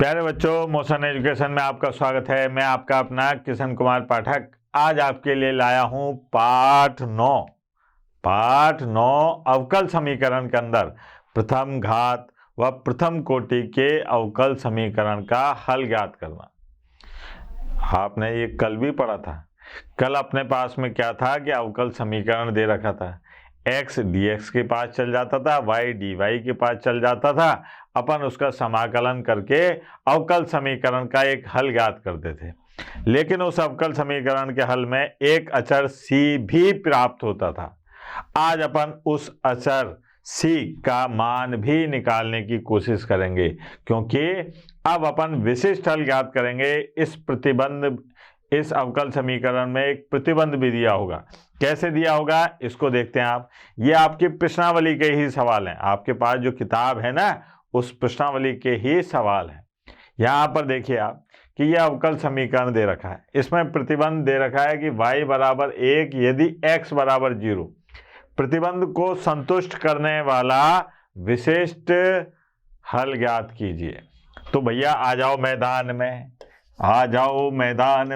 प्यारे बच्चों, motion education में आपका स्वागत है। मैं आपका अपना किशन कुमार पाठक आज आपके लिए लाया हूं पाठ नौ अवकल समीकरण के अंदर प्रथम घात व प्रथम कोटि के अवकल समीकरण का हल ज्ञात करना। आपने ये कल भी पढ़ा था। कल अपने पास में क्या था कि अवकल समीकरण दे रखा था, x dx के पास चल जाता था, y dy के पास चल जाता था। अपन उसका समाकलन करके अवकल समीकरण का एक हल ज्ञात करते थे, लेकिन उस अवकल समीकरण के हल में एक अचर c भी प्राप्त होता था। आज अपन उस अचर c का मान भी निकालने की कोशिश करेंगे, क्योंकि अब अपन विशिष्ट हल ज्ञात करेंगे। इस अवकल समीकरण में एक प्रतिबंध भी दिया होगा। कैसे दिया होगा इसको देखते हैं आप। ये आपकी प्रश्नावली के ही सवाल हैं। आपके पास जो किताब है ना, उस प्रश्नावली के ही सवाल हैं। यहाँ पर देखिए आप कि यह अवकल समीकरण दे रखा है। इसमें प्रतिबंध दे रखा है कि y बराबर 1 यदि x बराबर 0। प्रतिबंध को संतुष्ट करने वाला विशिष्ट हल ज्ञात कीजिए। तो भैया आ जाओ मैदान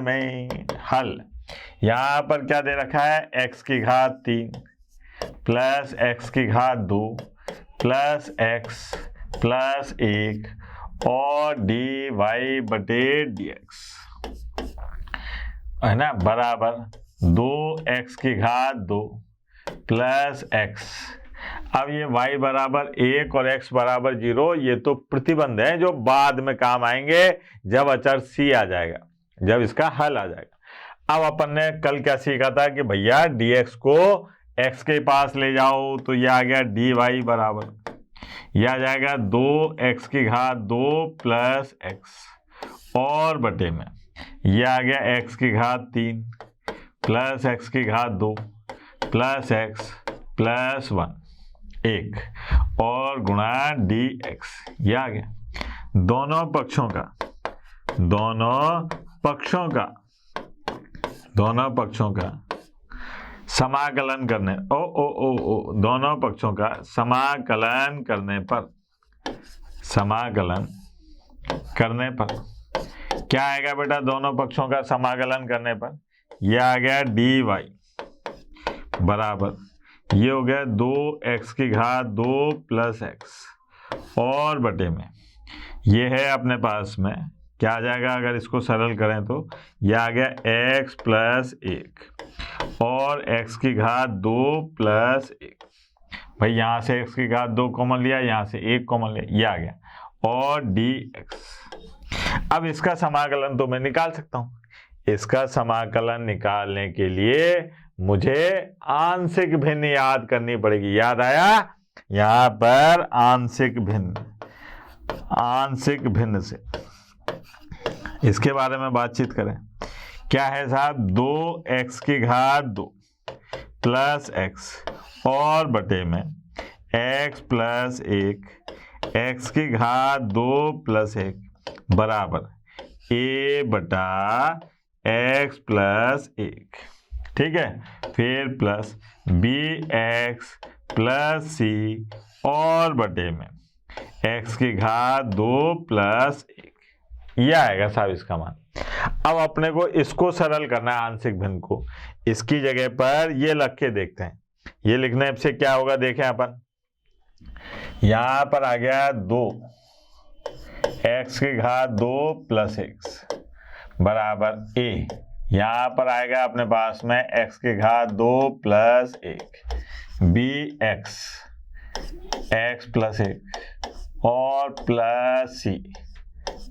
में, हल। यहाँ पर क्या दे रखा है, x की घात 3 प्लस x की घात 2 प्लस x प्लस 1 और dy बटे dx है ना, बराबर 2x की घात 2 प्लस x। अब ये y बराबर 1 और x बराबर 0, ये तो प्रतिबंध है जो बाद में काम आएंगे जब अचर c आ जाएगा, जब इसका हल आ जाएगा। अब अपन ने कल क्या सीखा था कि भैया dx को x के पास ले जाओ, तो ये आ गया dy बराबर, यह आ जाएगा 2x की घात 2 प्लस x और बटे में यह आ गया x की घात 3 प्लस x की घात 2 प्लस x प्लस 1 और गुणा dx। यह आ गया दोनों पक्षों का समाकलन करने दोनों पक्षों का समाकलन करने पर क्या आएगा बेटा, दोनों पक्षों का समाकलन करने पर यह आ गया dy बराबर, ये हो गया 2x की घात 2 प्लस x और बटे में ये है अपने पास में क्या आ जाएगा, अगर इसको सरल करें तो यह आ गया x प्लस 1 और x की घात 2 प्लस 1। भाई यहाँ से x की घात 2 कॉमन लिया, यहाँ से 1 कॉमन लिया, यह आ गया और dx। अब इसका समाकलन तो मैं निकाल सकता हूँ। इसका समाकलन निकालने के लिए मुझे आंशिक भिन्न याद करनी पड़ेगी। याद आया, यहाँ पर आंशिक भिन्न से इसके बारे में बातचीत करें। क्या है साहब, 2x की घात 2 प्लस x और बटे में x प्लस 1 x की घात 2 प्लस 1 बराबर a बटा x प्लस 1। ठीक है, फिर प्लस bx प्लस c और बटे में x की घात 2 प्लस 1। यह आएगा साहब इसका मान। अब अपने को इसको सरल करना है, आंशिक भिन्न को। इसकी जगह पर ये लग के देखते हैं। ये लिखने से क्या होगा, देखें अपन। यहां पर आ गया 2x की घात 2 प्लस x बराबर a। यहां पर आएगा अपने पास में x की घात 2 प्लस 1 bx x प्लस 1 और प्लस c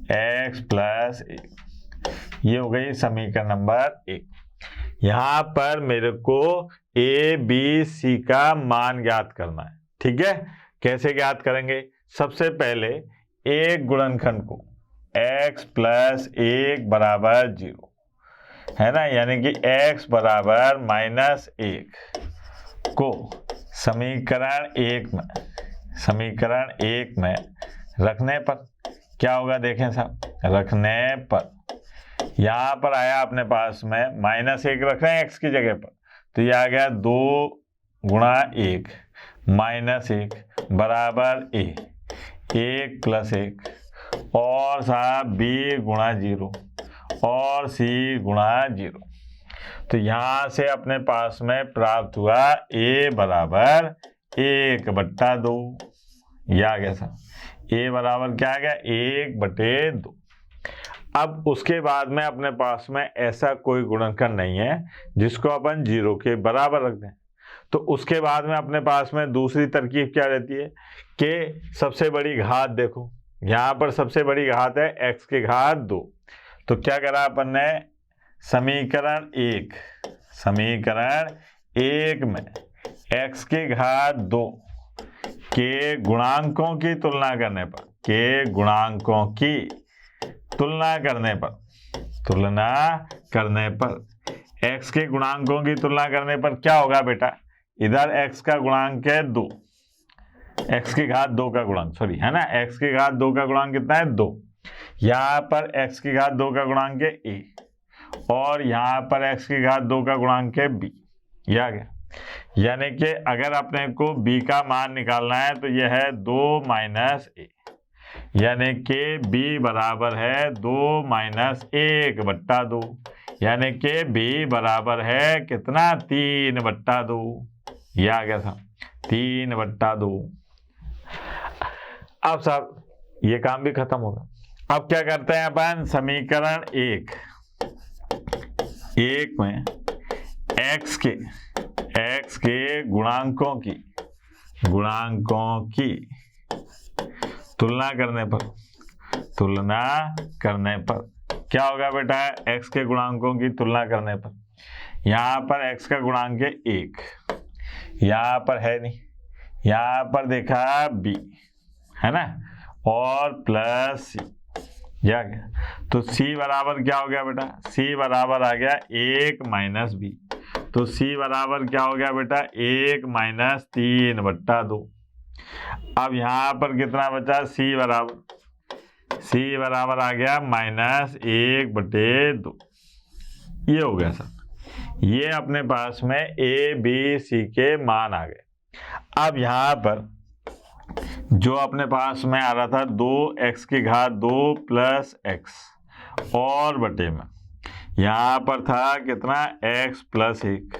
x प्लस 1। ये हो गई समीकरण नंबर 1। यहां पर मेरे को a b c का मान ज्ञात करना है। ठीक है, कैसे ज्ञात करेंगे, सबसे पहले एक गुणनखंड को x प्लस 1 बराबर 0 है ना, यानी कि x बराबर -1 को समीकरण 1 में रखने पर क्या होगा, देखें साहब। रखने पर यहाँ पर आया अपने पास में -1 रख रहे हैं x की जगह पर, तो यह आ गया 2 गुणा 1 -1 बराबर a 1 प्लस 1 और साहब b गुणा 0 और c गुणा 0। तो यहां से अपने पास में प्राप्त हुआ a बराबर 1/2। यह आ गया साहब, a बराबर क्या आ गया 1/2। अब उसके बाद में अपने पास में ऐसा कोई गुणनखंड नहीं है जिसको अपन 0 के बराबर रख दें। तो उसके बाद में अपने पास में दूसरी तरकीब क्या रहती है कि सबसे बड़ी घात देखो, यहाँ पर सबसे बड़ी घात है x की घात 2। तो क्या करा अपन ने, समीकरण 1 में x की घात 2 के गुणांकों की तुलना करने पर x के गुणांकों की तुलना करने पर क्या होगा बेटा, इधर x का गुणांक है 2, x की घात 2 का गुणांक, सॉरी है ना, x की घात 2 का गुणांक कितना है 2। यहाँ पर x की घात 2 का गुणांक है a और यहाँ पर x की घात 2 का गुणांक है b। यह आ गया, यानी कि अगर अपने को b का मान निकालना है तो यह है 2 माइनस a, यानी कि b बराबर है 2 माइनस 1/2, यानी कि b बराबर है कितना 3/2। यह आ गया था 3/2। अब साहब ये काम भी खत्म होगा। अब क्या करते हैं अपन, समीकरण 1 में x के गुणांकों की तुलना करने पर क्या होगा बेटा, x के गुणांकों की तुलना करने पर यहाँ पर x का गुणांक है 1, यहाँ पर है नहीं, यहाँ पर देखा b है ना, और प्लस c। यह गया तो c बराबर क्या हो गया बेटा, c बराबर आ गया 1 माइनस b। तो c बराबर क्या हो गया बेटा 1 माइनस 3/2। अब यहाँ पर कितना बचा, c बराबर आ गया माइनस 1/2। ये हो गया सर, ये अपने पास में a b c के मान आ गए। अब यहाँ पर जो अपने पास में आ रहा था 2x की घात 2 प्लस x और बटे में यहाँ पर था कितना x प्लस 1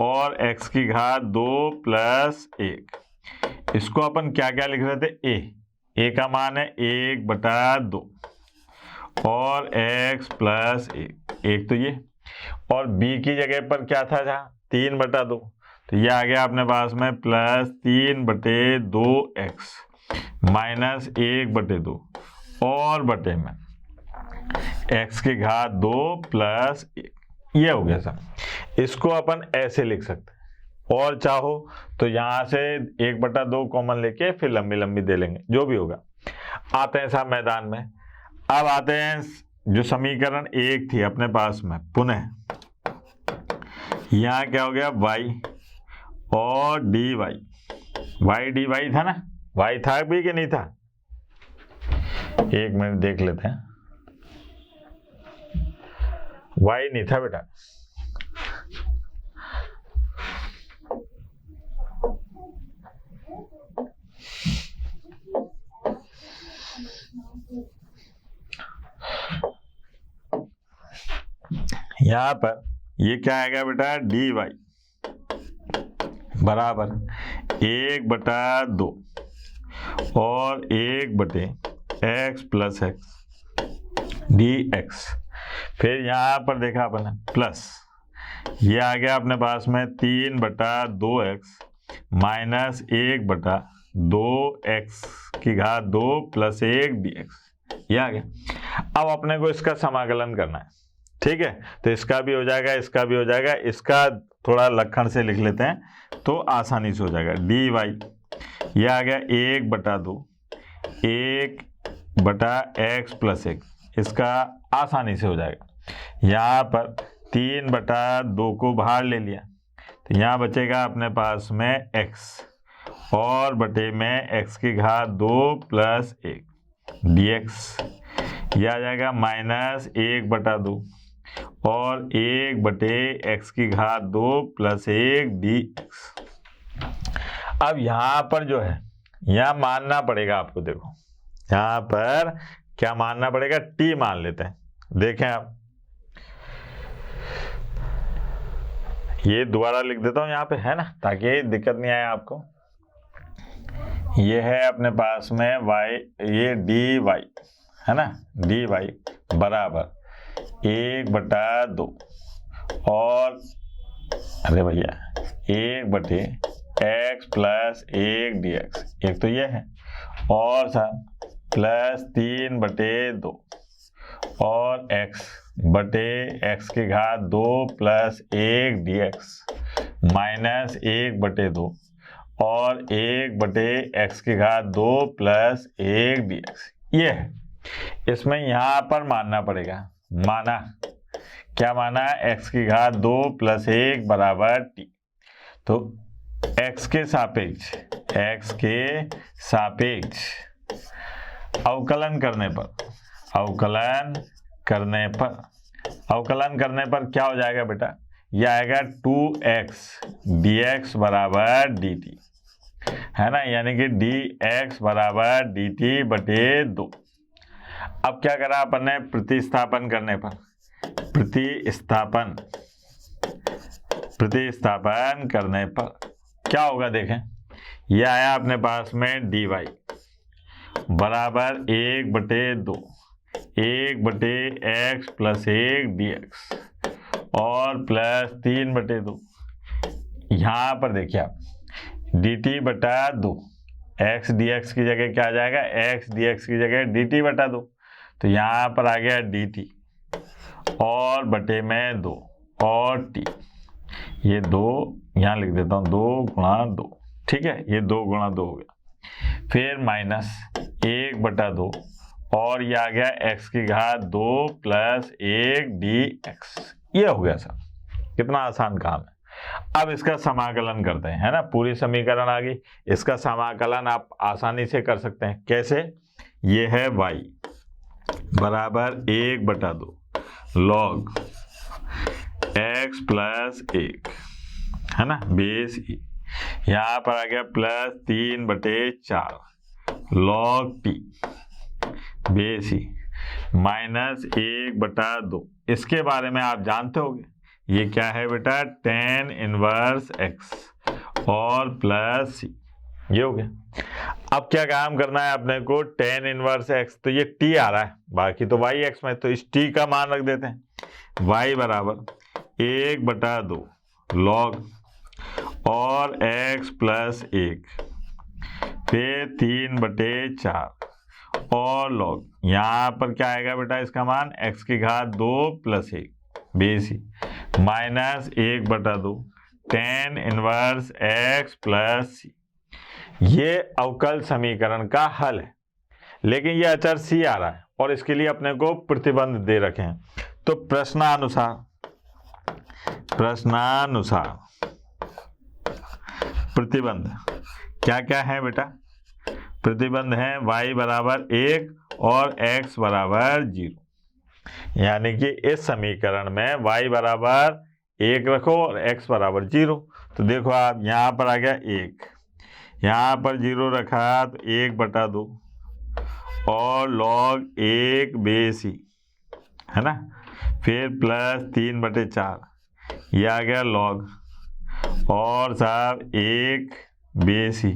और x की घात 2 प्लस 1। इसको अपन क्या क्या लिख रहे थे, a का मान है 1/2 और x प्लस 1 तो ये, और b की जगह पर क्या था जहाँ 3/2, तो ये आ गया अपने पास में प्लस 3/2x माइनस 1/2 और बटे में x की घात 2 प्लस 1। ये हो गया सर। इसको अपन ऐसे लिख सकते हैं, और चाहो तो यहाँ से 1/2 कॉमन लेके फिर लंबी लंबी दे लेंगे, जो भी होगा। आते हैं साहब मैदान में। अब आते हैं जो समीकरण 1 थी अपने पास में, पुनः यहाँ क्या हो गया y और dy, y dy था ना, y था भी कि नहीं था, एक मिनट देख लेते हैं। y नहीं था बेटा, यहां पर ये क्या आएगा बेटा, dy बराबर 1/2 और 1/x प्लस x dx। फिर यहाँ पर देखा अपने प्लस, ये आ गया अपने पास में 3/2x माइनस 1/2x की घात 2 प्लस 1 dx। ये आ गया। अब अपने को इसका समाकलन करना है, ठीक है, तो इसका भी हो जाएगा, इसका भी हो जाएगा। इसका थोड़ा लक्षण से लिख लेते हैं तो आसानी से हो जाएगा। dy ये आ गया 1/2 1/x प्लस 1, इसका आसानी से हो जाएगा। यहाँ पर 3/2 को बाहर ले लिया तो यहाँ बचेगा अपने पास में x और बटे में x की घात 2 प्लस 1 dx। यह आ जाएगा माइनस 1/2 और 1/x की घात 2 प्लस 1 dx। अब यहाँ पर जो है, यहाँ मानना पड़ेगा आपको, देखो यहाँ पर क्या मानना पड़ेगा, टी मान लेते हैं। देखें आप, ये दोबारा लिख देता हूं यहाँ पे, है ना, ताकि दिक्कत नहीं आए आपको। ये है अपने पास में y, ये dy है ना, dy बराबर 1/2 और अरे भैया 1/x प्लस 1 dx, एक तो ये है, और साहब प्लस 3/2 और x की घात 2 प्लस 1 dx माइनस 1/2 और 1/x की घात 2 प्लस 1 dx, ये है। इसमें यहां पर मानना पड़ेगा, माना क्या माना, x की घात 2 प्लस 1 बराबर t। तो x के सापेक्ष अवकलन करने पर क्या हो जाएगा बेटा, यह आएगा 2x dx बराबर dt, है ना, यानी कि dx बराबर dt/2। अब क्या करा अपन ने, प्रतिस्थापन करने पर क्या होगा, देखें, यह आया अपने पास में dy बराबर 1/2 1/x प्लस 1 dx और प्लस 3/2। यहाँ पर देखिए आप, dt/2, x dx की जगह क्या आ जाएगा, x dx की जगह dt/2, तो यहाँ पर आ गया dt और बटे में 2 और t, ये 2 यहाँ लिख देता हूँ, 2 × 2, ठीक है, ये 2 × 2 हो गया, फिर माइनस 1/2 और ये आ गया x की घात 2 प्लस 1 dx, ये हो गया सर। कितना आसान काम है। अब इसका समाकलन करते हैं, है ना, पूरी समीकरण आ गई। इसका समाकलन आप आसानी से कर सकते हैं, कैसे, ये है y बराबर 1/2 log x प्लस 1, है ना, बेस ई, यहाँ पर आ गया plus 3/4 log t base E minus 1/2। इसके बारे में आप जानते होंगे, ये क्या है बेटा, tan इनवर्स x और प्लस c, ये हो गया। अब क्या काम करना है अपने को, tan इनवर्स x, तो ये t आ रहा है, बाकी तो y x में, तो इस t का मान रख देते हैं, y बराबर 1/2 log और x प्लस 1 फिर 3/4 और log, यहाँ पर क्या आएगा बेटा, इसका मान x की घात 2 प्लस 1 बेसी minus 1/2 tan inverse x plus c। ये अवकल समीकरण का हल है, लेकिन ये अचर c आ रहा है और इसके लिए अपने को प्रतिबंध दे रखे हैं। तो प्रश्नानुसार प्रतिबंध क्या क्या है बेटा, प्रतिबंध है y बराबर 1 और x बराबर 0, यानी कि इस समीकरण में y बराबर 1 रखो और x बराबर 0। तो देखो आप, यहाँ पर आ गया 1, यहाँ पर 0 रखा तो 1/2 और log 1 बेसी, है ना, फिर प्लस 3/4, ये आ गया log और साहब 1 बेसी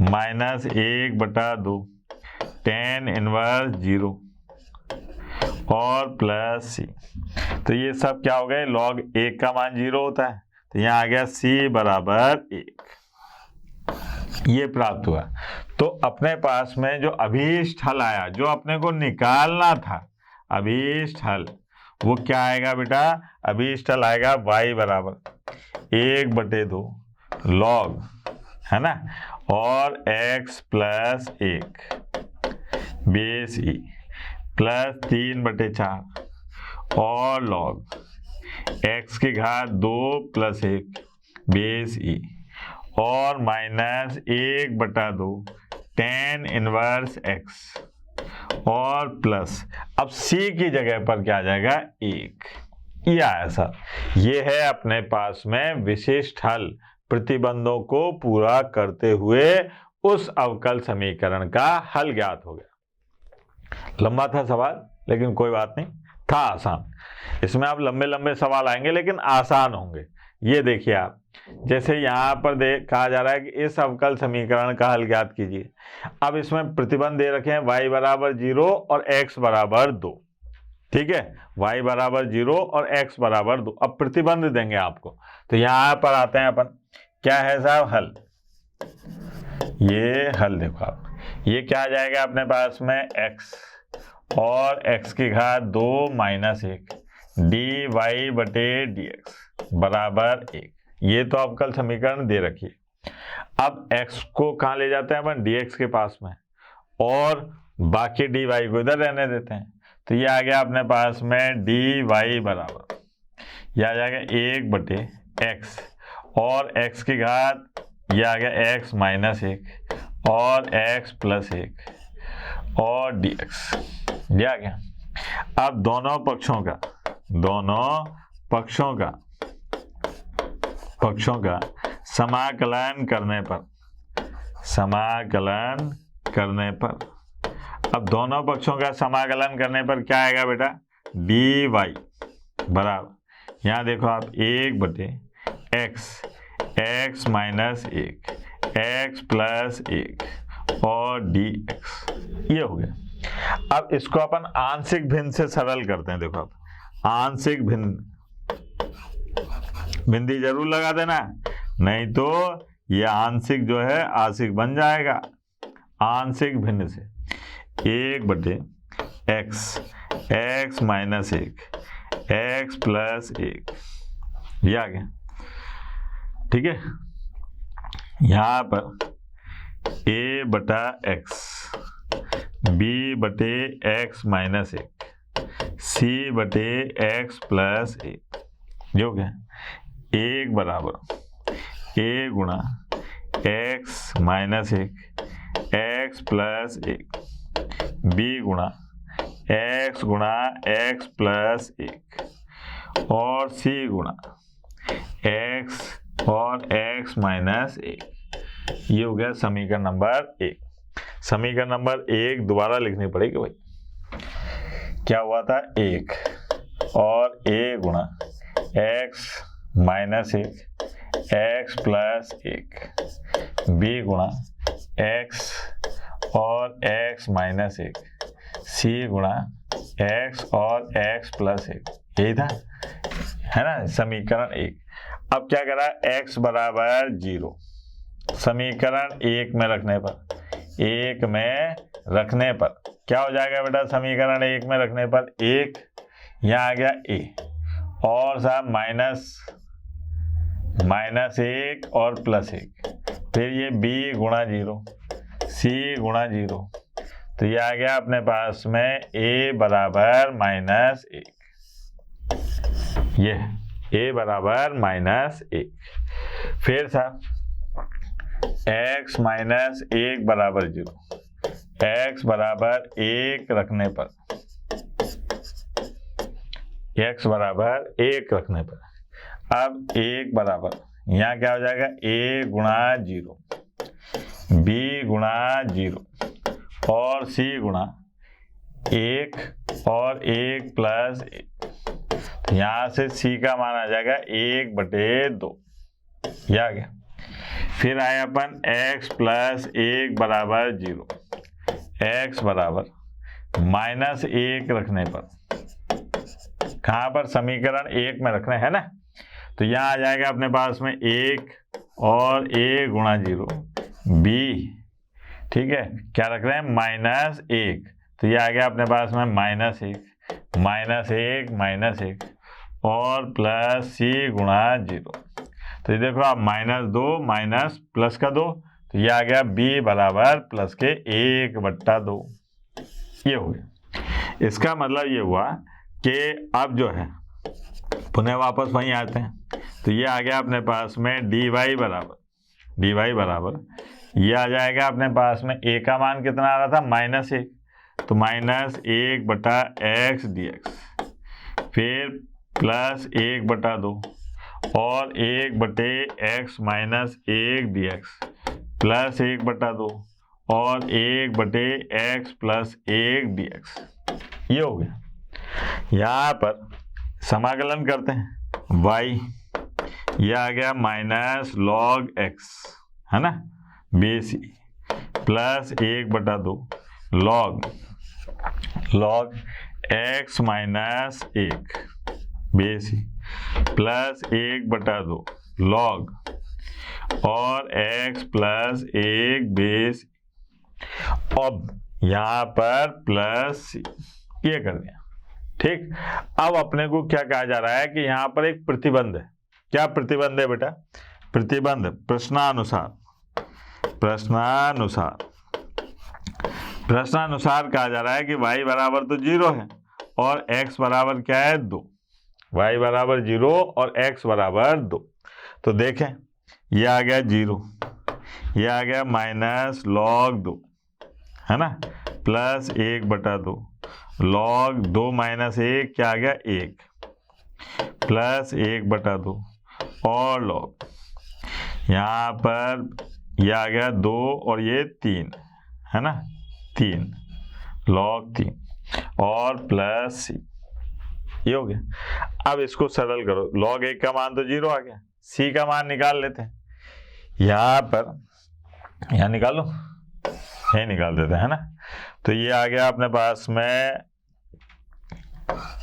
माइनस 1/2 tan इनवर्स 0 और प्लस c। तो ये सब क्या हो गए, log 1 का मान 0 होता है, तो यहाँ आ गया c बराबर 1, ये प्राप्त हुआ। तो अपने पास में जो अभीष्ट हल आया, जो अपने को निकालना था अभीष्ट हल, वो क्या आएगा बेटा, अभीष्ट हल आएगा y बराबर 1/2 log, है ना, और x plus 1 base E plus 3/4 और log x की घात 2 प्लस 1 बेस ई और माइनस 1/2 tan इनवर्स x और प्लस, अब c की जगह पर क्या आ जाएगा, 1, ये आया सर। ये है अपने पास में विशिष्ट हल, प्रतिबंधों को पूरा करते हुए उस अवकल समीकरण का हल ज्ञात हो गया। लंबा था सवाल, लेकिन कोई बात नहीं, था आसान। इसमें आप लंबे लंबे सवाल आएंगे लेकिन आसान होंगे। ये देखिए आप, जैसे यहाँ पर कहा जा रहा है कि इस अवकल समीकरण का हल ज्ञात कीजिए। अब इसमें प्रतिबंध दे रखे हैं y बराबर 0 और x बराबर 2। ठीक है, y बराबर 0 और x बराबर 2। अब प्रतिबंध देंगे आपको, तो यहाँ पर आते हैं अपन, क्या है साहब हल। ये हल देखो आप, ये क्या आ जाएगा अपने पास में, x और x की घात 2 माइनस 1 dy बटे dx बराबर 1। ये तो अवकल समीकरण दे रखी है। अब x को कहाँ ले जाते हैं अपन, dx के पास में, और बाकी dy को इधर रहने देते हैं। तो ये आ गया अपने पास में dy बराबर, यह आ जाएगा 1 बटे x और x की घात, यह आ गया x माइनस 1 और x प्लस 1 और dx, ये आ गया। अब दोनों पक्षों का समाकलन करने पर अब दोनों पक्षों का समाकलन करने पर क्या आएगा बेटा, dy बराबर, यहाँ देखो आप 1 बटे x माइनस 1 x प्लस 1 और dx, ये हो गया। अब इसको अपन आंशिक भिन्न से सरल करते हैं। देखो आप, आंशिक भिन्न, बिंदी जरूर लगा देना, नहीं तो ये आंशिक जो है आंशिक बन जाएगा। आंशिक भिन्न से 1 बटे x माइनस 1 x प्लस 1, ये आ गया। ठीक है, यहाँ पर a बटा x, b बटे x माइनस 1, c बटे x प्लस 1, जो क्या 1 बराबर a गुणा x minus 1 x plus 1 b गुणा x प्लस 1 और c गुणा x और x माइनस 1, ये हो गया समीकरण नंबर 1। समीकरण नंबर 1 दोबारा लिखनी पड़ेगी भाई। क्या हुआ था, 1 और a गुणा x minus 1 x plus 1 b गुणा x और x माइनस 1 c गुणा x और x प्लस 1, यही था, है ना समीकरण 1। अब क्या करा, x बराबर 0 समीकरण 1 में रखने पर क्या हो जाएगा बेटा, समीकरण 1 में रखने पर 1, यहाँ आ गया a और साहब माइनस 1 और प्लस 1, फिर ये b गुणा 0 c गुणा 0, तो ये आ गया अपने पास में a बराबर माइनस 1, ये a बराबर माइनस 1। फिर साहब x माइनस 1 बराबर 0, x बराबर 1 रखने पर, x बराबर 1 रखने पर, अब 1 बराबर, यहाँ क्या हो जाएगा, a गुणा 0 b गुणा 0 और c गुणा 1 और 1 प्लस 1, यहाँ से c का मान आ जाएगा 1 बटे 2, ये आ गया। फिर आए अपन x प्लस 1 बराबर 0, x बराबर माइनस 1 रखने पर, कहाँ पर, समीकरण 1 में रखना है ना, तो यहाँ आ जाएगा अपने पास में 1 और a गुणा 0 b, ठीक है, क्या रख रहे हैं, माइनस 1, तो ये आ गया अपने पास में माइनस 1 और प्लस c गुणा 0, तो ये देखो आप -2 माइनस प्लस का 2, तो ये आ गया b बराबर प्लस के 1 बट्टा 2, ये हो गया। इसका मतलब ये हुआ कि अब जो है पुनः वापस वहीं आते हैं, तो ये आ गया अपने पास में dy बराबर ये आ जाएगा अपने पास में a का मान कितना आ रहा था, -1, तो -1 बटा x dx, फिर प्लस 1 बटा 2 और 1 बटे x माइनस 1 dx प्लस 1 बटा 2 और 1/x प्लस 1 dx। ये हो गया। यहाँ पर समाकलन करते हैं y, ये आ गया माइनस log x, है ना, बेसी प्लस 1/2 log x माइनस 1 बेसी प्लस 1/2 log और x प्लस 1 बेस। अब यहाँ पर प्लस ये कर दिया, ठीक। अब अपने को क्या कहा जा रहा है कि यहाँ पर एक प्रतिबंध है। क्या प्रतिबंध है बेटा? प्रतिबंध प्रश्नानुसार कहा जा रहा है कि y बराबर तो 0 है और x बराबर क्या है 2। y बराबर 0 और x बराबर 2। तो देखें, ये आ गया 0, ये आ गया माइनस log 2, है ना, प्लस 1/2 log 2 माइनस 1 क्या आ गया 1 प्लस 1/2 और log, यहाँ पर ये आ गया 2 और ये 3, है ना, 3 log 3 और प्लस c। ये हो गया। अब इसको सरल करो, log 1 का मान तो 0 आ गया, c का मान निकाल लेते हैं। यहाँ पर यहाँ निकालो, यही निकाल देते हैं, है ना। तो ये आ गया अपने पास में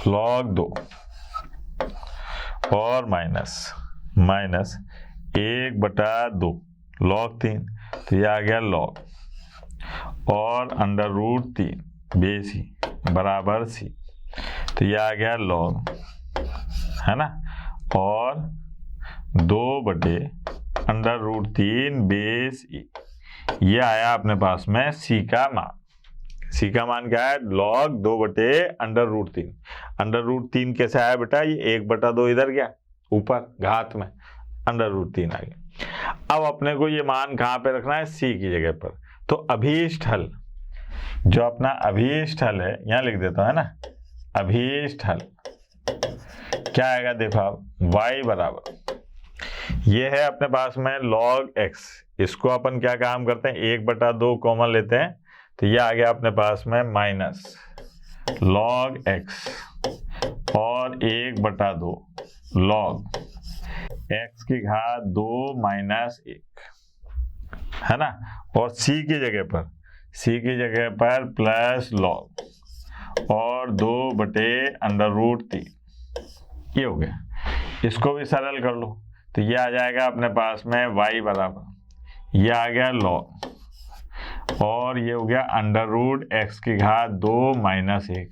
log 2 और माइनस 1/2 log 3, तो ये आ गया log और √3 बेसी बराबर c, तो ये आ गया log, है ना, और 2/√3 बेस e। ये आया अपने पास में c का मान। c का मान क्या है? log 2/√3। √3 कैसे आया बेटा? ये 1/2 इधर गया ऊपर घात में, √3 आ गया। अब अपने को ये मान कहाँ पे रखना है? c की जगह पर। तो अभीष्ट हल, जो अपना अभीष्ट हल है, यहाँ लिख देता है ना, अभीष्ट हल क्या आएगा? देखो आप, y बराबर, ये है अपने पास में log x, इसको अपन क्या काम करते हैं? 1/2 कॉमन लेते हैं, तो ये आ गया अपने पास में माइनस log x और 1/2 log x की घात 2 माइनस 1, है ना, और c की जगह पर प्लस log और 2/√3। ये हो गया। इसको भी सरल कर लो, तो ये आ जाएगा अपने पास में y बराबर, ये आ गया log और ये हो गया √x की घात 2 माइनस 1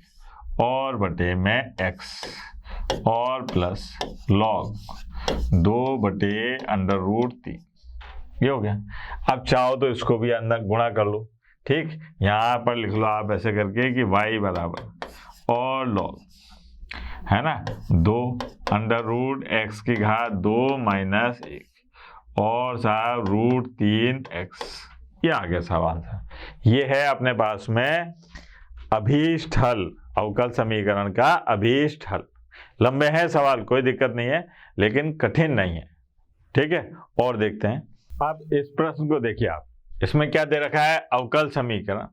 और बटे में x और प्लस log 2/√3। ये हो गया। अब चाहो तो इसको भी अंदर गुणा कर लो, ठीक। यहाँ पर लिख लो आप ऐसे करके कि y बराबर और log, है ना, 2 √x की घात 2 माइनस 1 और साहब √3x। ये आ गया सब आंसर। ये है अपने पास में अभीष्ट हल, अवकल समीकरण का अभीष्ट हल। लंबे हैं सवाल, कोई दिक्कत नहीं है, लेकिन कठिन नहीं है, ठीक है। और देखते हैं। अब इस प्रश्न को देखिए आप, इसमें क्या दे रखा है? अवकल समीकरण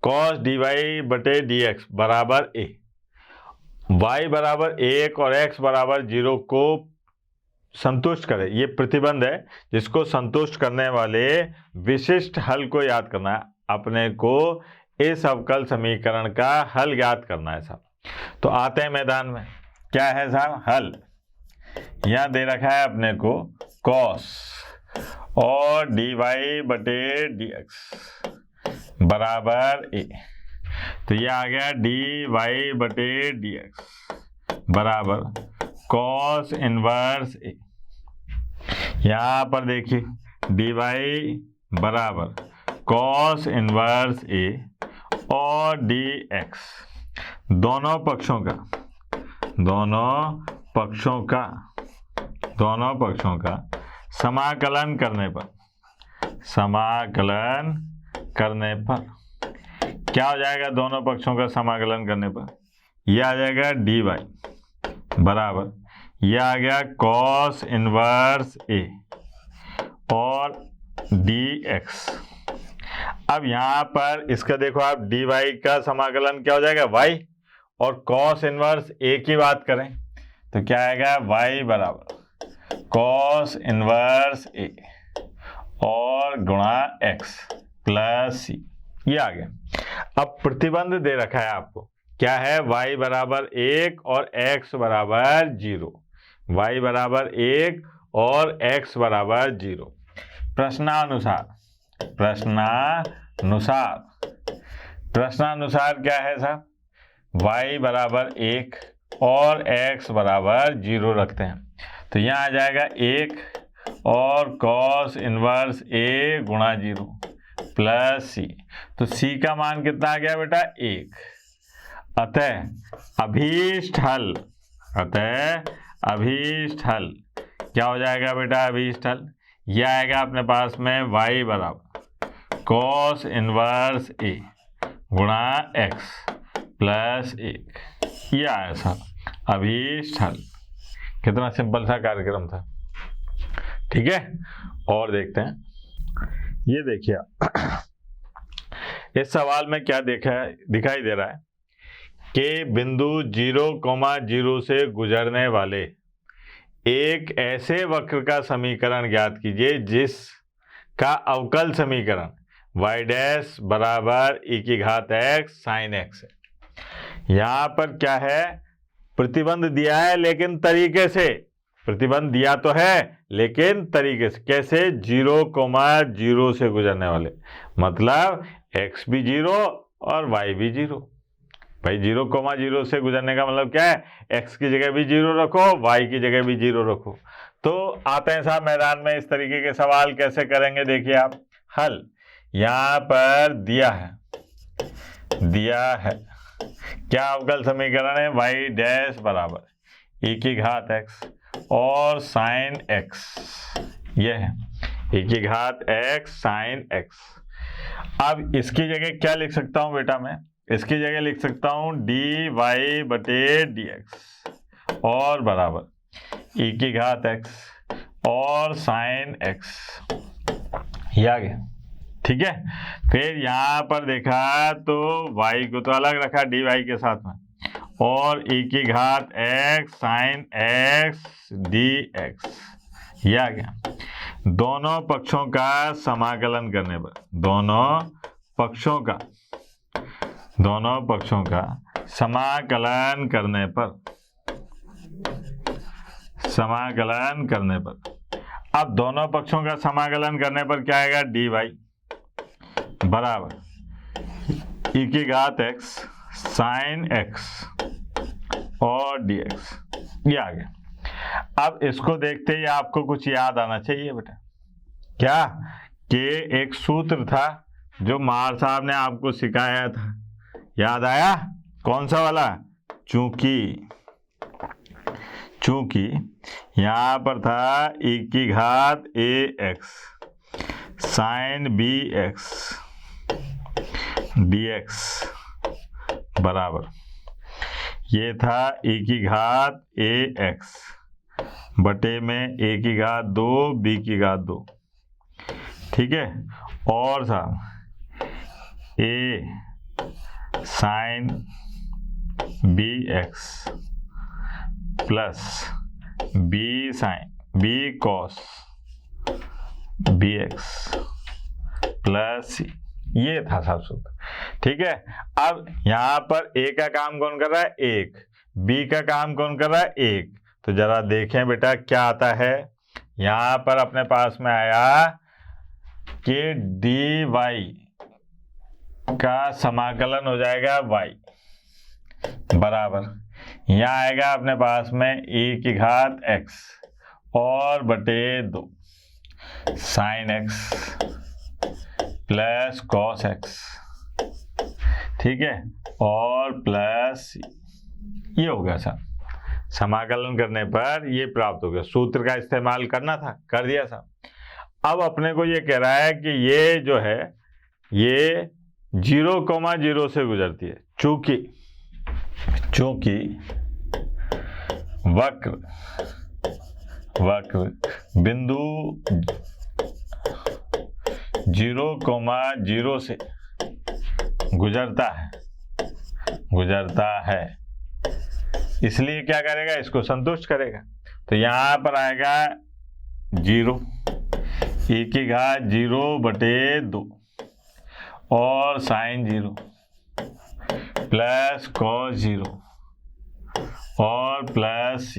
cos dy/dx बराबर a, y बराबर 1 और x बराबर 0 को संतुष्ट करे। ये प्रतिबंध है, जिसको संतुष्ट करने वाले विशिष्ट हल को याद करना है। अपने को इस अवकल समीकरण का हल ज्ञात करना है साहब। तो आते हैं मैदान में। क्या है साहब? हल। यहाँ दे रखा है अपने को cos और dy/dx बराबर a, तो ये आ गया dy/dx बराबर cos इनवर्स a। यहाँ पर देखिए dy बराबर cos इनवर्स a और dx, दोनों पक्षों का समाकलन करने पर क्या हो जाएगा? दोनों पक्षों का समाकलन करने पर यह आ जाएगा dy बराबर, यह आ गया cos इनवर्स a और dx। अब यहाँ पर इसका देखो आप, डी वाई का समाकलन क्या हो जाएगा, y, और कॉस इनवर्स ए की बात करें तो क्या आएगा, y बराबर कॉस इनवर्स ए और गुणा x प्लस सी, ये आ गया। अब प्रतिबंध दे रखा है आपको, क्या है, y बराबर 1 और x बराबर 0, y बराबर 1 और x बराबर 0। प्रश्नानुसार क्या है साहब, y बराबर 1 और x बराबर 0 रखते हैं तो यहाँ आ जाएगा 1 और कॉस इनवर्स a गुणा 0 प्लस सी। तो c का मान कितना आ गया बेटा, 1। अतः अभीष्ट हल क्या हो जाएगा बेटा, अभीष्ट हल यह आएगा अपने पास में y बराबर कॉस इनवर्स a गुणा x प्लस 1, ये आया था अभीष्ट हल। कितना सिंपल सा कार्यक्रम था, ठीक है। और देखते हैं, ये देखिए इस सवाल में क्या दिखाई दे रहा है कि बिंदु 0,0 से गुजरने वाले एक ऐसे वक्र का समीकरण ज्ञात कीजिए जिसका अवकल समीकरण y डैश बराबर e की घात x साइन x है। यहाँ पर क्या है, प्रतिबंध दिया है लेकिन तरीके से, प्रतिबंध दिया तो है लेकिन तरीके से, कैसे, 0,0 से गुजरने वाले, मतलब x भी 0 और y भी 0। भाई 0,0 से गुजरने का मतलब क्या है, x की जगह भी 0 रखो, y की जगह भी 0 रखो। तो आते हैं साहब मैदान में, इस तरीके के सवाल कैसे करेंगे, देखिए आप। हल यहाँ पर दिया है क्या अवकल समीकरण है, y डैश बराबर e की घात x और साइन x, ये है e की घात x साइन x। अब इसकी जगह क्या लिख सकता हूं बेटा, मैं इसकी जगह लिख सकता हूं dy बटे dx और बराबर e की घात x और साइन x, ये आ गया, ठीक है। फिर यहाँ पर देखा तो y को तो अलग रखा dy के साथ में, और e की घात x साइन x dx, ये आ गया। दोनों पक्षों का समाकलन करने पर, दोनों पक्षों का समाकलन करने पर अब दोनों पक्षों का समाकलन करने पर क्या आएगा, dy बराबर e की घात x साइन x और dx, ये आ गया। अब इसको देखते ही आपको कुछ याद आना चाहिए बेटा, क्या, कि एक सूत्र था जो मार साहब ने आपको सिखाया था, याद आया, कौन सा वाला, चूंकि यहाँ पर था e की घात ax साइन bx dx बराबर, ये था e की घात ax बटे में a की घात 2 b की घात 2, ठीक है, और था a sine bx plus b cos bx plus c, ये था सब सूत्र, ठीक है। अब यहाँ पर a का काम कौन कर रहा है, 1, b का काम कौन कर रहा है, 1। तो जरा देखें बेटा क्या आता है, यहाँ पर अपने पास में आया कि dy का समाकलन हो जाएगा y बराबर, यहाँ आएगा अपने पास में e की घात x और बटे 2 sine x plus cos x, ठीक है, और प्लस ये हो गया सर, समाकलन करने पर ये प्राप्त हो गया। सूत्र का इस्तेमाल करना था, कर दिया था। अब अपने को ये कह रहा है कि ये जो है ये 0,0 से गुजरती है, चूंकि वक्र बिंदु 0,0 से गुजरता है, इसलिए क्या करेगा, इसको संतुष्ट करेगा। तो यहाँ पर आएगा 0, e की घात 0/2 और साइन 0 प्लस cos 0 और प्लस c,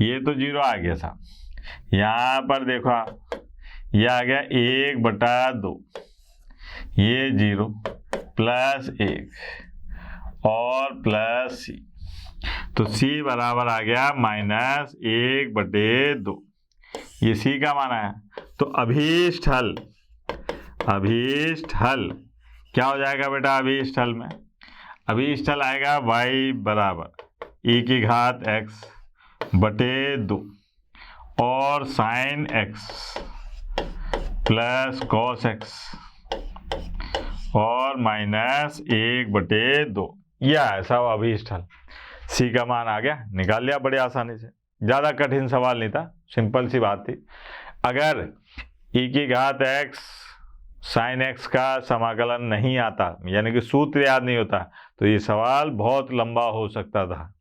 ये तो 0 आ गया साहब। यहाँ पर देखो आप, ये आ गया 1/2, ये 0 प्लस 1 और प्लस c, तो c बराबर आ गया -1/2, ये c का मान है। तो अभीष्ट हल क्या हो जाएगा बेटा? अभीष्ट हल में अभीष्ट हल आएगा y बराबर e की घात x/2 और sine x plus cos x और -1/2, यह ऐसा अभीष्ट हल। सी का मान आ गया, निकाल लिया बड़े आसानी से, ज़्यादा कठिन सवाल नहीं था, सिंपल सी बात थी। अगर e की घात x साइन x का समाकलन नहीं आता, यानी कि सूत्र याद नहीं होता, तो ये सवाल बहुत लंबा हो सकता था।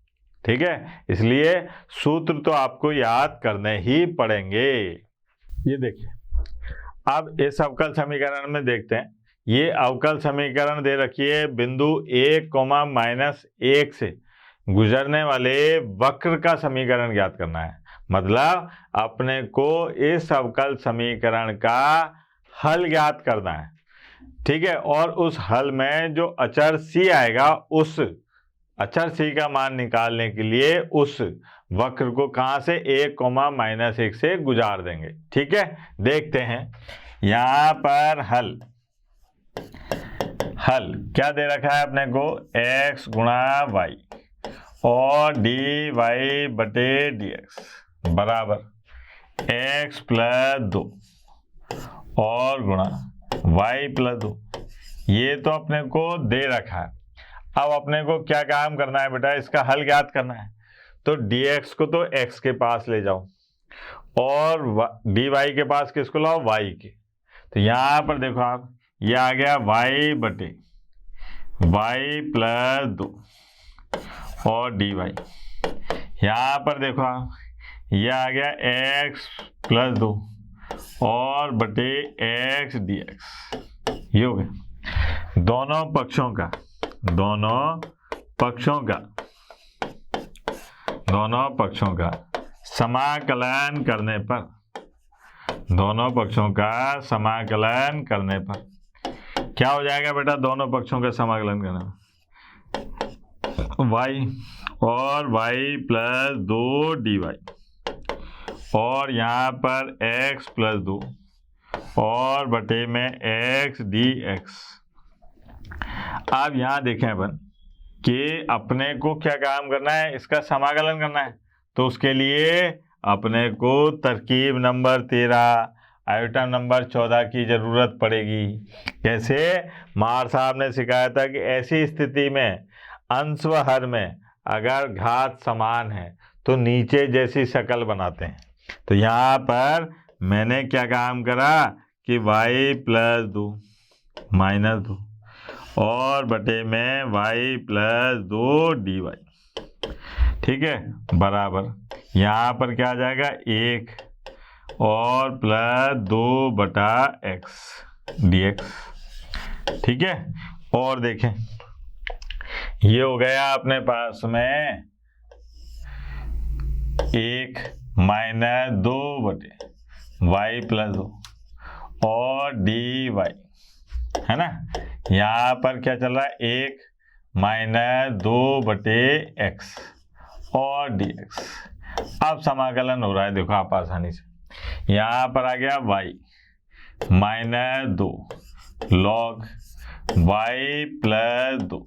ठीक है, इसलिए सूत्र तो आपको याद करने ही पड़ेंगे। ये देखिए, अब इस अवकल समीकरण में देखते हैं। ये अवकल समीकरण दे रखी है, बिंदु 1, -1 से गुजरने वाले वक्र का समीकरण ज्ञात करना है। मतलब अपने को इस अवकल समीकरण का हल ज्ञात करना है। ठीक है, और उस हल में जो अचर c आएगा, उस अचर c का मान निकालने के लिए उस वक्र को कहाँ से 1, -1 से गुजार देंगे। ठीक है, देखते हैं यहाँ पर हल क्या दे रखा है अपने को, x गुणा y और dy/dx बराबर x + 2 और गुणा y + 2, ये तो अपने को दे रखा है। अब अपने को क्या काम करना है बेटा, इसका हल ज्ञात करना है। तो dx को तो x के पास ले जाओ और dy के पास किसको लाओ, y के। तो यहाँ पर देखो आप, ये आ गया y/y + 2 और dy। यहाँ पर देखो आप, ये आ गया x + 2 और बटे x dx। ये हो गया दोनों पक्षों का समाकलन करने पर क्या हो जाएगा बेटा, दोनों पक्षों का समाकलन करने पर y और y + 2 dy और यहाँ पर x + 2 और बटे में x dx। अब यहाँ देखें अपन कि अपने को क्या काम करना है, इसका समाकलन करना है। तो उसके लिए अपने को तरकीब नंबर 13 आइटम नंबर 14 की ज़रूरत पड़ेगी। कैसे? मार साहब ने सिखाया था कि ऐसी स्थिति में अंश व हर में अगर घात समान है तो नीचे जैसी शक्ल बनाते हैं। तो यहाँ पर मैंने क्या काम करा कि y + 2 -2 और बटे में y + 2 dy। ठीक है, बराबर यहाँ पर क्या आ जाएगा, 1 और + 2/x dx। ठीक है, और देखें ये हो गया अपने पास में 1 - 2/y + 2 और dy है ना। यहाँ पर क्या चल रहा है, 1 - 2/x और dx। अब समाकलन हो रहा है, देखो आप आसानी से। यहाँ पर आ गया y -2 log y + 2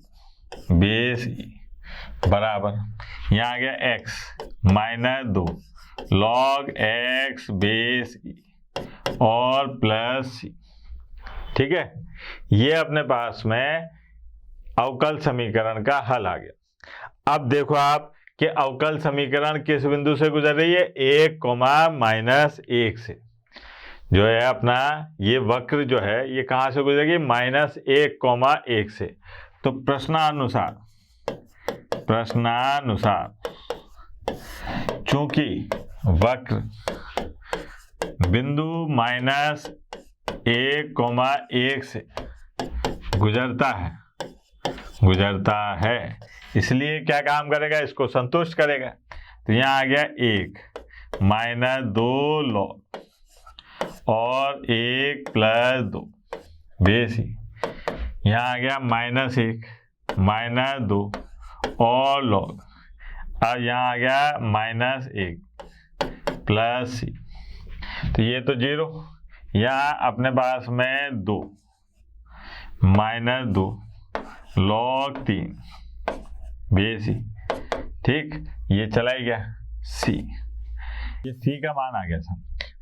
base e बराबर, यहाँ आ गया x -2 log x base e और प्लस c। ठीक है, ये अपने पास में अवकल समीकरण का हल आ गया। अब देखो आप कि अवकल समीकरण किस बिंदु से गुजर रही है, 1, -1 से। जो है अपना ये वक्र जो है ये कहाँ से गुजरेगी, -1, 1 से। तो प्रश्नानुसार चूंकि वक्र बिंदु -1, 1 से गुजरता है, इसलिए क्या काम करेगा, इसको संतुष्ट करेगा। तो यहाँ आ गया 1 -2 log और 1 + 2 बेसी। यहाँ आ गया -1 -2 और log, अब यहाँ आ गया -1 + c। तो ये तो 0, यहाँ अपने पास में 2 -2 log 3 बेसी। ठीक, ये चला ही गया c, ये c का मान आ गया सर।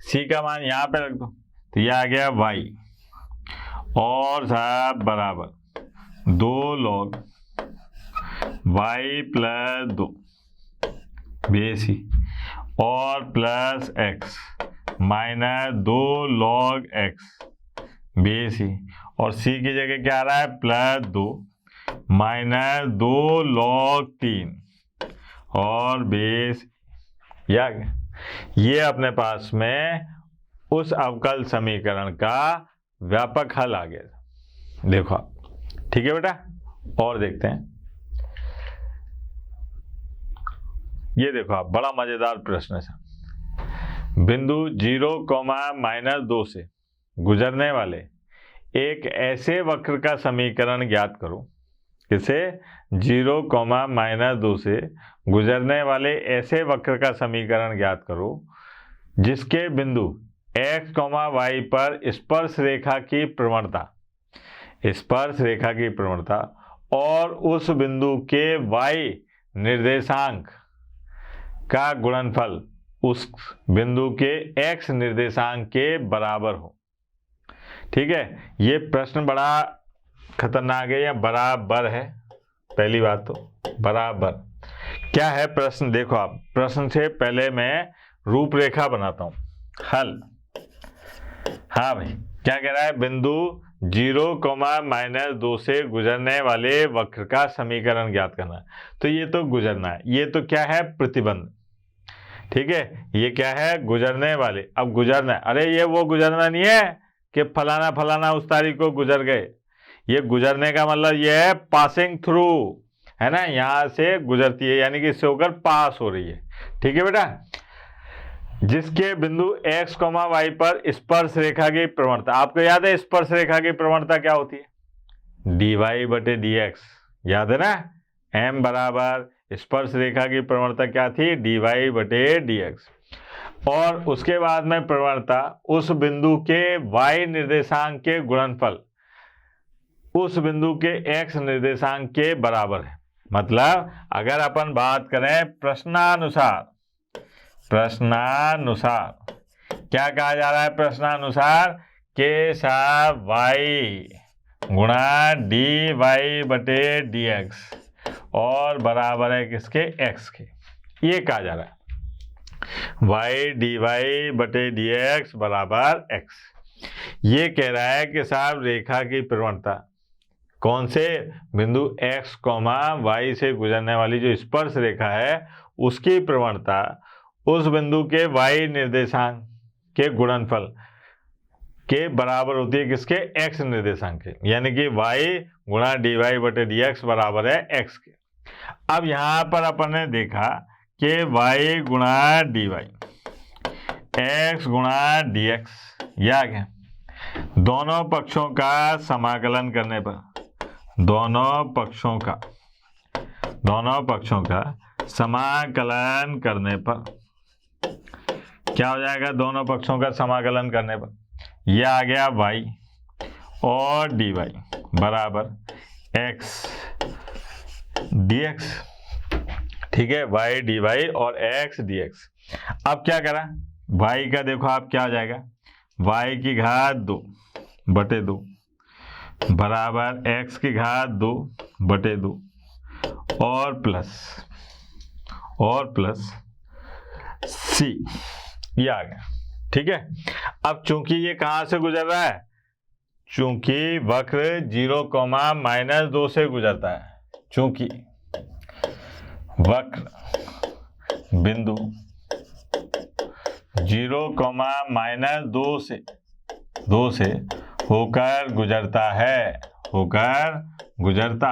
c का मान यहाँ पे रख दो, तो ये आ गया y और साहब बराबर 2 log y + 2 बेसी और प्लस x -2 log x बेसी, और c की जगह क्या आ रहा है, +2 -2 log 3 और बेस। या ये अपने पास में उस अवकल समीकरण का व्यापक हल आ गया। देखो आप, ठीक है बेटा, और देखते हैं। ये देखो आप, बड़ा मजेदार प्रश्न है सर। बिंदु 0, -2 से गुजरने वाले एक ऐसे वक्र का समीकरण ज्ञात करो। किसे, 0, -2 से गुजरने वाले ऐसे वक्र का समीकरण ज्ञात करो जिसके बिंदु x, y पर स्पर्श रेखा की प्रवणता और उस बिंदु के y निर्देशांक का गुणनफल उस बिंदु के x निर्देशांक के बराबर हो। ठीक है, ये प्रश्न बड़ा खतरनाक है या बराबर है। पहली बात तो बराबर क्या है प्रश्न, देखो आप, प्रश्न से पहले मैं रूपरेखा बनाता हूं। हल, हाँ भाई, क्या कह रहा है, बिंदु 0, -2 से गुजरने वाले वक्र का समीकरण ज्ञात करना है। तो ये तो गुजरना है, ये तो क्या है, प्रतिबंध। ठीक है, ये क्या है, गुजरने वाले। अब गुजरना है, अरे ये वो गुजरना नहीं है कि फलाना फलाना उस तारीख को गुजर गए। ये गुजरने का मतलब ये है पासिंग थ्रू, है ना, यहां से गुजरती है, यानी कि इससे होकर पास हो रही है। ठीक है बेटा, जिसके बिंदु x, y पर स्पर्श रेखा की प्रवणता, आपको याद है स्पर्श रेखा की प्रवणता क्या होती है, dy/dx, याद है ना। m बराबर स्पर्श रेखा की प्रवणता क्या थी, dy/dx, और उसके बाद में प्रवणता उस बिंदु के y निर्देशांक के गुणनफल उस बिंदु के x निर्देशांक के बराबर है। मतलब अगर अपन बात करें प्रश्नानुसार क्या कहा जा रहा है, प्रश्नानुसार के साथ y गुणा dy/dx और बराबर है किसके, x के, ये कहा जा रहा है। y dy/dx बराबर x, ये कह रहा है कि साहब रेखा की प्रवणता कौन से बिंदु x, y से गुजरने वाली जो स्पर्श रेखा है उसकी प्रवणता उस बिंदु के y निर्देशांक के गुणनफल के बराबर होती है किसके, x निर्देशांक के, यानी कि y गुणा dy/dx बराबर है x के। अब यहां पर अपन ने देखा कि y गुणा dy, x गुणा dx, या क्या, दोनों पक्षों का समाकलन करने पर समाकलन करने पर क्या हो जाएगा, दोनों पक्षों का समाकलन करने पर यह आ गया y और dy बराबर x dx। ठीक है, y dy और x dx। अब क्या करा, y का देखो आप क्या आ जाएगा, y की घात 2/2 बराबर x की घात 2/2 और प्लस c, ये आ गया। ठीक है। अब चूंकि ये कहाँ से गुजर रहा है, चूंकि वक्र 0, -2 से गुजरता है, चूंकि वक्र बिंदु 0, -2 से होकर गुजरता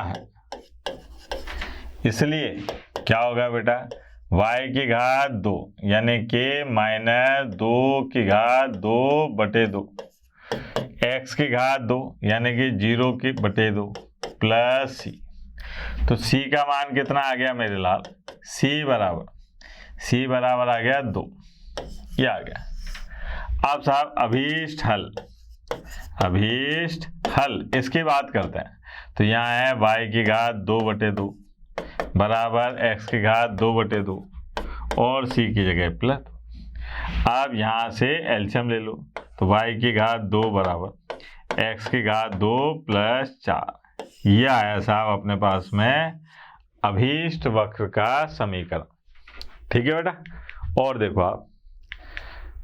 है, इसलिए क्या होगा बेटा, y की घात 2 यानी कि -2/2 x की घात 2 यानी कि 0/2 प्लस c। तो c का मान कितना आ गया मेरे लाल, c बराबर आ गया 2, ये आ गया। अब साहब अभीष्ट हल इसकी बात करते हैं। तो यहाँ है y की घात 2/2 बराबर x की घात 2/2 और c की जगह प्लस। अब यहाँ से एलसीएम ले लो, तो y की घात 2 बराबर x की घात 2 + 4, ये आया साहब अपने पास में अभीष्ट वक्र का समीकरण। ठीक है बेटा। और देखो आप,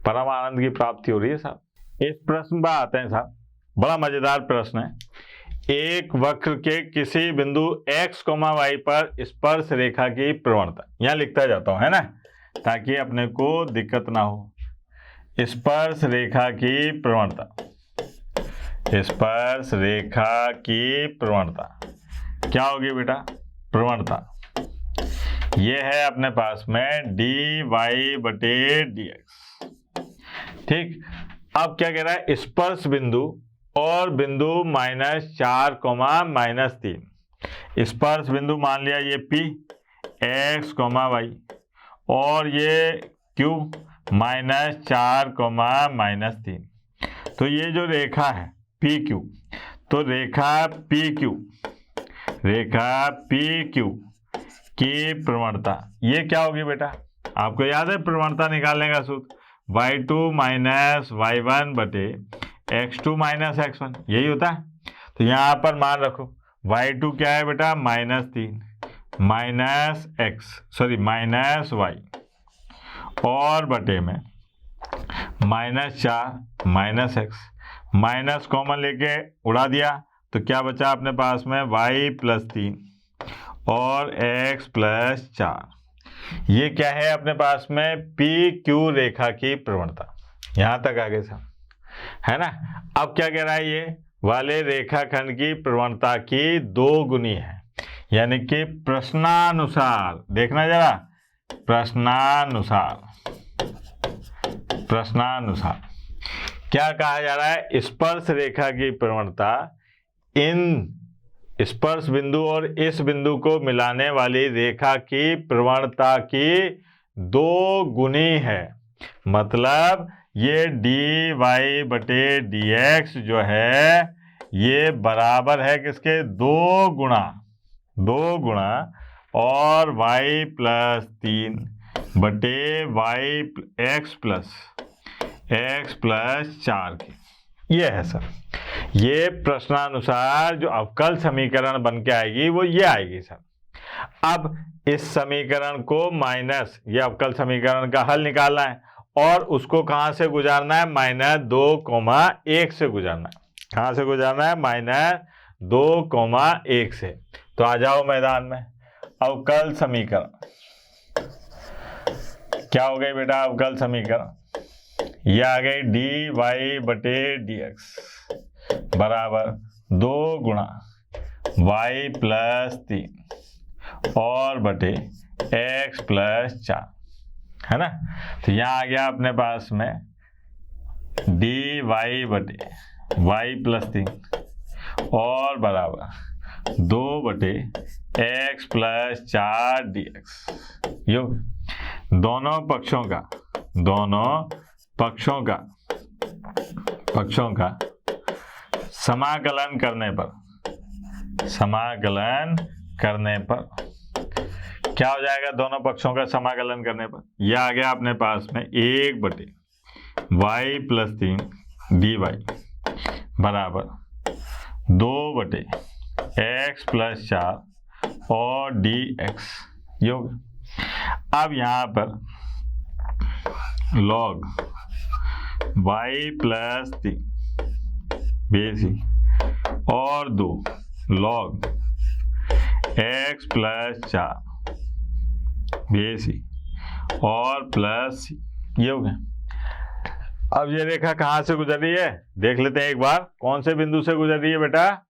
परम आनंद की प्राप्ति हो रही है साहब। इस प्रश्न पर आते हैं साहब, बड़ा मजेदार प्रश्न है। एक वक्र के किसी बिंदु x, y पर स्पर्श रेखा की प्रवणता, यहाँ लिखता जाता हूं है ना, ताकि अपने को दिक्कत ना हो। स्पर्श रेखा की प्रवणता क्या होगी बेटा, प्रवणता ये है अपने पास में dy/dx। ठीक। अब क्या कह रहा है, स्पर्श बिंदु और बिंदु -4, -3, स्पर्श बिंदु मान लिया ये P, x, y और ये Q -4, -3। तो ये जो रेखा है PQ, तो रेखा PQ की प्रवणता ये क्या होगी बेटा, आपको याद है प्रवणता निकालने का सूत्र, y2 - y1/x2 - x1, यही होता है। तो यहाँ पर मान रखो y2 क्या है बेटा, -3 -y और बटे में -4 -x, माइनस कॉमन लेके उड़ा दिया, तो क्या बचा अपने पास में y + 3 और x + 4। ये क्या है अपने पास में, PQ रेखा की प्रवणता। यहां तक आगे साहब है ना। अब क्या कह रहा है, ये वाले रेखाखंड की प्रवणता की 2 गुनी है, यानी कि प्रश्नानुसार, देखना जरा, प्रश्नानुसार क्या कहा जा रहा है, स्पर्श रेखा की प्रवणता इन स्पर्श बिंदु और इस बिंदु को मिलाने वाली रेखा की प्रवणता की 2 गुनी है। मतलब ये dy/dx जो है ये बराबर है किसके, 2 गुणा और y + 3 बटे x + 4 की। ये है सर, ये प्रश्नानुसार जो अवकल समीकरण बन के आएगी वो ये आएगी सर। अब इस समीकरण को माइनस, ये अवकल समीकरण का हल निकालना है और उसको कहां से गुजारना है, -2,1 से गुजारना है। कहां से गुजारना है, -2,1 से। तो आ जाओ मैदान में। अवकल समीकरण क्या हो गई बेटा, अवकल समीकरण ये आ गई dy/dx बराबर 2 गुणा y + 3 और बटे x + 4 है ना। तो यहाँ आ गया अपने पास में dy/y + 3 और बराबर 2/x + 4 dx। योग दोनों पक्षों का समाकलन करने पर क्या हो जाएगा, दोनों पक्षों का समाकलन करने पर यह आ गया अपने पास में 1/y + 3 dy बराबर 2/x + 4 और dx। योग अब यहाँ पर log y प्लस 3 बेसी और 2 log x प्लस 4 बेसी और प्लस c। ये हो गया। अब ये रेखा कहां से गुजर रही है देख लेते हैं एक बार। कौन से बिंदु से गुजर रही है बेटा?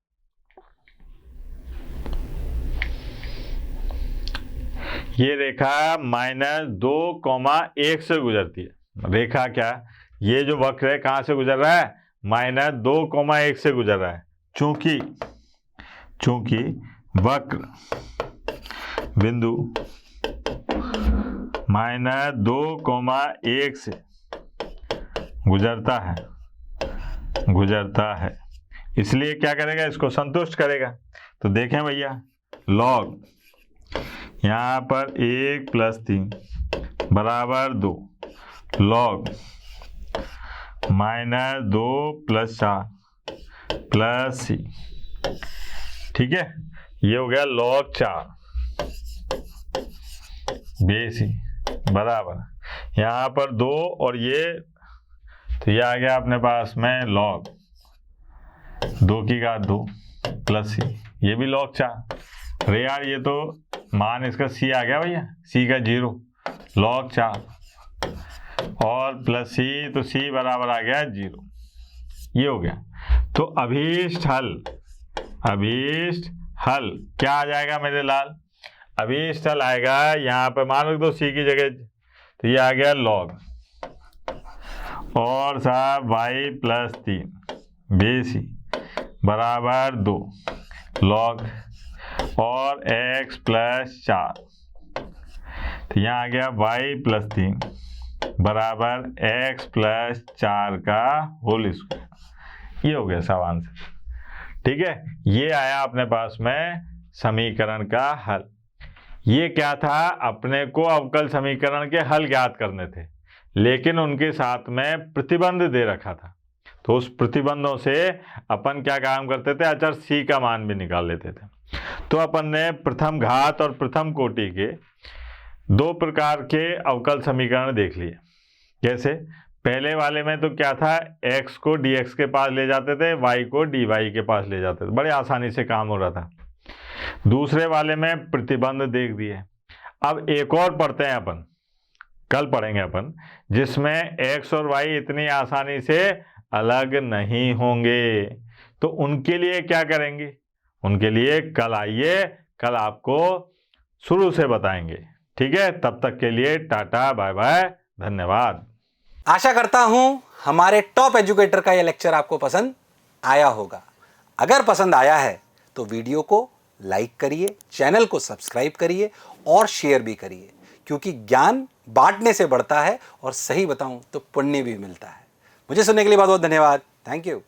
ये रेखा -2,1 से गुजरती है। रेखा क्या, ये जो वक्र है कहां से गुजर रहा है? -2,1 से गुजर रहा है। चूंकि वक्र बिंदु -2,1 से गुजरता है इसलिए क्या करेगा? इसको संतुष्ट करेगा। तो देखें भैया, लॉग यहाँ पर 1 प्लस 3 बराबर 2 log -2 प्लस 4 प्लस c। ठीक है, ये हो गया log 4 बेसी बराबर यहाँ पर 2 और ये, तो ये आ गया अपने पास में log 2 की घात 2 प्लस c। ये भी log 4। अरे यार, ये तो मान इसका c आ गया भैया, c का 0 log 4 और प्लस c, तो c बराबर आ गया 0। ये हो गया। तो अभीष्ट हल क्या आ जाएगा मेरे लाल? अभीष्ट हल आएगा यहाँ पे, मान रख दो c की जगह, तो ये आ गया log और साहब y प्लस 3 बेसी बराबर 2 log और x प्लस 4, तो यहाँ आ गया y प्लस 3 बराबर x प्लस 4 का होल स्क्वायर। ये हो गया सब आंसर। ठीक है, ये आया अपने पास में समीकरण का हल। ये क्या था? अपने को अवकल समीकरण के हल ज्ञात करने थे, लेकिन उनके साथ में प्रतिबंध दे रखा था। तो उस प्रतिबंधों से अपन क्या काम करते थे? अचर c का मान भी निकाल लेते थे। तो अपन ने प्रथम घात और प्रथम कोटि के 2 प्रकार के अवकल समीकरण देख लिए। कैसे? पहले वाले में तो क्या था? x को dx के पास ले जाते थे, y को dy के पास ले जाते थे, बड़े आसानी से काम हो रहा था। दूसरे वाले में प्रतिबंध देख दिए। अब एक और पढ़ते हैं अपन, कल पढ़ेंगे अपन, जिसमें x और y इतनी आसानी से अलग नहीं होंगे। तो उनके लिए क्या करेंगे? उनके लिए कल आइए, कल आपको शुरू से बताएंगे। ठीक है, तब तक के लिए टाटा बाय बाय, धन्यवाद। आशा करता हूं हमारे टॉप एजुकेटर का यह लेक्चर आपको पसंद आया होगा। अगर पसंद आया है तो वीडियो को लाइक करिए, चैनल को सब्सक्राइब करिए और शेयर भी करिए, क्योंकि ज्ञान बांटने से बढ़ता है और सही बताऊं तो पुण्य भी मिलता है। मुझे सुनने के लिए बहुत बहुत धन्यवाद। Thank you.